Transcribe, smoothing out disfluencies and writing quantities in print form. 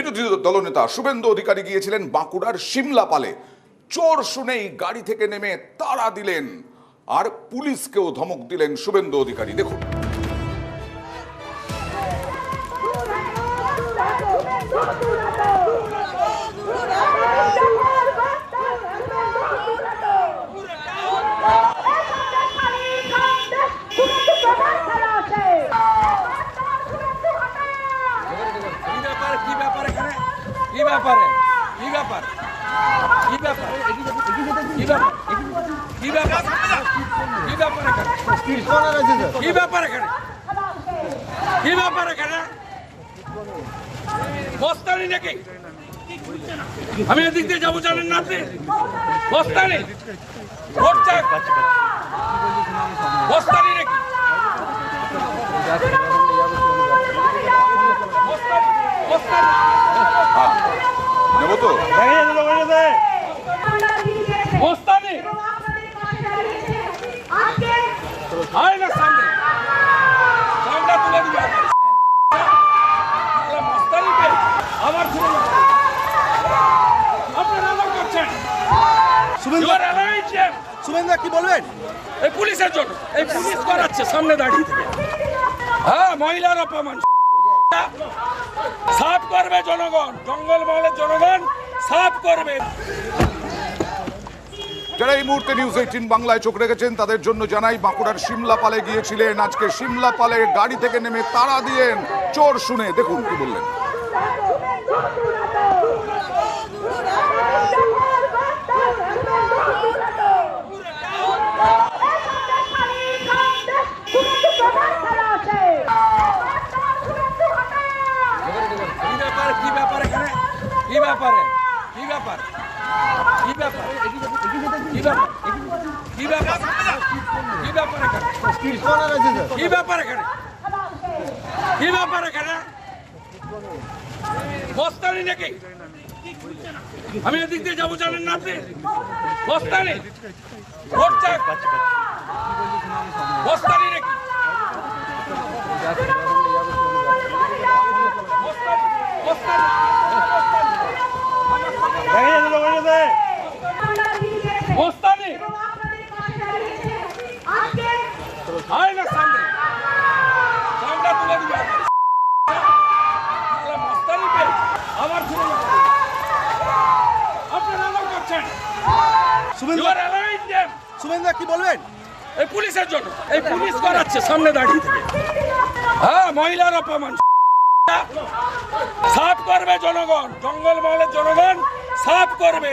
বিরোধী দলনেতা শুভেন্দু অধিকারী গিয়েছিলেন বাঁকুড়ার সিমলাপালে। চোর শুনেই গাড়ি থেকে নেমে তাড়া দিলেন আর পুলিশকেও ধমক দিলেন শুভেন্দু অধিকারী। দেখুন। বস্তানি নাকি আমি এদিক দিয়ে যাবো জানেন না আপনি? বস্তানি বস্তানি নাকি নেবো তো বস্তানি আয় না সামনে সামনে তুলে দিবে বস্তানি আবার আপনারা করছেন শুভেন্দু কি বলবেন? এই পুলিশের জন্য, এই পুলিশ করাচ্ছে সামনে দাঁড়িয়ে থেকে। হ্যাঁ, মহিলার অপমান সাফ করবে জনগণ, জঙ্গলমহলের জনগণ সাফ করবে। যারা এই মুহূর্তে নিউজ 18 বাংলায় চোখ রেখেছেন তাদের জন্য জানাই, বাঁকুড়ার সিমলাপালে গিয়েছিলেন। আজকে সিমলাপালে গাড়ি থেকে নেমে তাড়া দিলেন চোর শুনে। দেখুন কি বললেন। বস্তানি নাকি আমি এদিক দিয়ে যাবো জানেন না আপনি? বস্তানি বস্তানি নাকি বস্তানি আয় না সামনে সামনে তুলে দিবে বস্তানি আবার আপনারা করছেন। শুভেন্দু কি বলবেন? এই পুলিশের জন্য, এই পুলিশ করাচ্ছে সামনে দাঁড়িয়ে থেকে। হ্যাঁ, মহিলার অপমান সাফ করবে জনগণ, জঙ্গলমহলের জনগণ সাফ করবে।